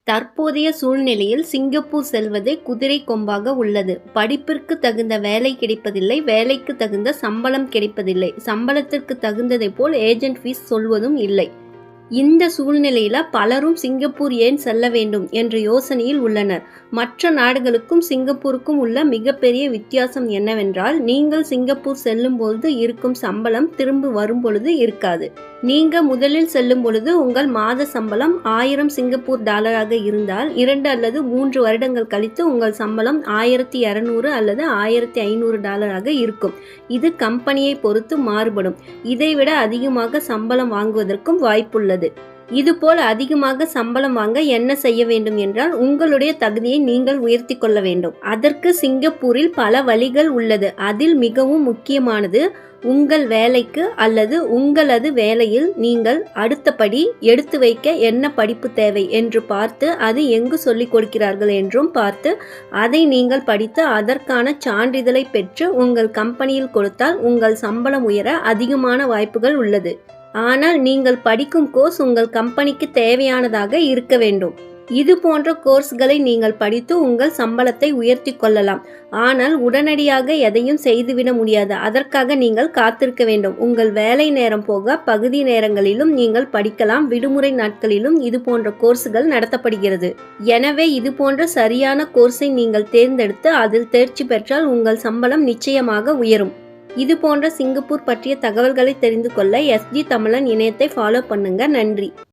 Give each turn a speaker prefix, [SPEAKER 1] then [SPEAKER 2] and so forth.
[SPEAKER 1] தற்போதைய சூழ்நிலையில் சிங்கப்பூர் செல்வதே குதிரை கொம்பாக உள்ளது. படிப்பிற்கு தகுந்த வேலை கிடைப்பதில்லை, வேலைக்கு தகுந்த சம்பளம் கிடைப்பதில்லை, சம்பளத்திற்கு தகுந்ததை போல் ஏஜென்ட் ஃபீஸ் சொல்வதும் இல்லை. இந்த சூழ்நிலையில பலரும் சிங்கப்பூர் ஏன் செல்ல வேண்டும் என்ற யோசனையில் உள்ளனர். மற்ற நாடுகளுக்கும் சிங்கப்பூருக்கும் உள்ள மிகப்பெரிய வித்தியாசம் என்னவென்றால், நீங்கள் சிங்கப்பூர் செல்லும் பொழுது இருக்கும் சம்பளம் திரும்ப வரும் பொழுது இருக்காது. நீங்க முதலில் செல்லும் பொழுது உங்கள் மாத சம்பளம் 1000 சிங்கப்பூர் டாலராக இருந்தால் 2 அல்லது 3 வருடங்கள் கழித்து உங்கள் சம்பளம் 1200 அல்லது 1500 டாலராக இருக்கும். இது கம்பெனியை பொறுத்து மாறுபடும். இதைவிட அதிகமாக சம்பளம் வாங்குவதற்கும் வாய்ப்புள்ளது. இதுபோல் அதிகமாக சம்பளம் வாங்க என்ன செய்ய வேண்டும் என்றால், உங்களுடைய தகுதியை நீங்கள் உயர்த்தி கொள்ள வேண்டும். அதற்கு சிங்கப்பூரில் பல வழிகள் உள்ளது. அதில் மிகவும் முக்கியமானது, உங்கள் வேலைக்கு அல்லது உங்களது வேலையில் நீங்கள் அடுத்தபடி எடுத்து வைக்க என்ன படிப்பு தேவை என்று பார்த்து, அது எங்கு சொல்லிக் கொடுக்கிறார்கள் என்றும் பார்த்து, அதை நீங்கள் படித்து அதற்கான சான்றிதழை பெற்று உங்கள் கம்பெனியில் கொடுத்தால் உங்கள் சம்பளம் உயர அதிகமான வாய்ப்புகள் உள்ளது. ஆனால் நீங்கள் படிக்கும் கோர்ஸ் உங்கள் கம்பெனிக்கு தேவையானதாக இருக்க வேண்டும். இது போன்ற கோர்ஸ்களை நீங்கள் படித்து உங்கள் சம்பளத்தை உயர்த்தி கொள்ளலாம். ஆனால் உடனடியாக எதையும் செய்துவிட முடியாது. அதற்காக நீங்கள் காத்திருக்க வேண்டும். உங்கள் வேலை நேரம் போக பகுதி நேரங்களிலும் நீங்கள் படிக்கலாம். விடுமுறை நாட்களிலும் இது போன்ற கோர்ஸ்கள் நடத்தப்படுகிறது. எனவே இது போன்ற சரியான கோர்ஸை நீங்கள் தேர்ந்தெடுத்து அதில் தேர்ச்சி பெற்றால் உங்கள் சம்பளம் நிச்சயமாக உயரும். இது போன்ற சிங்கப்பூர் பற்றிய தகவல்களை தெரிந்து கொள்ள SG தமிழன் இணையத்தை ஃபாலோ பண்ணுங்க. நன்றி.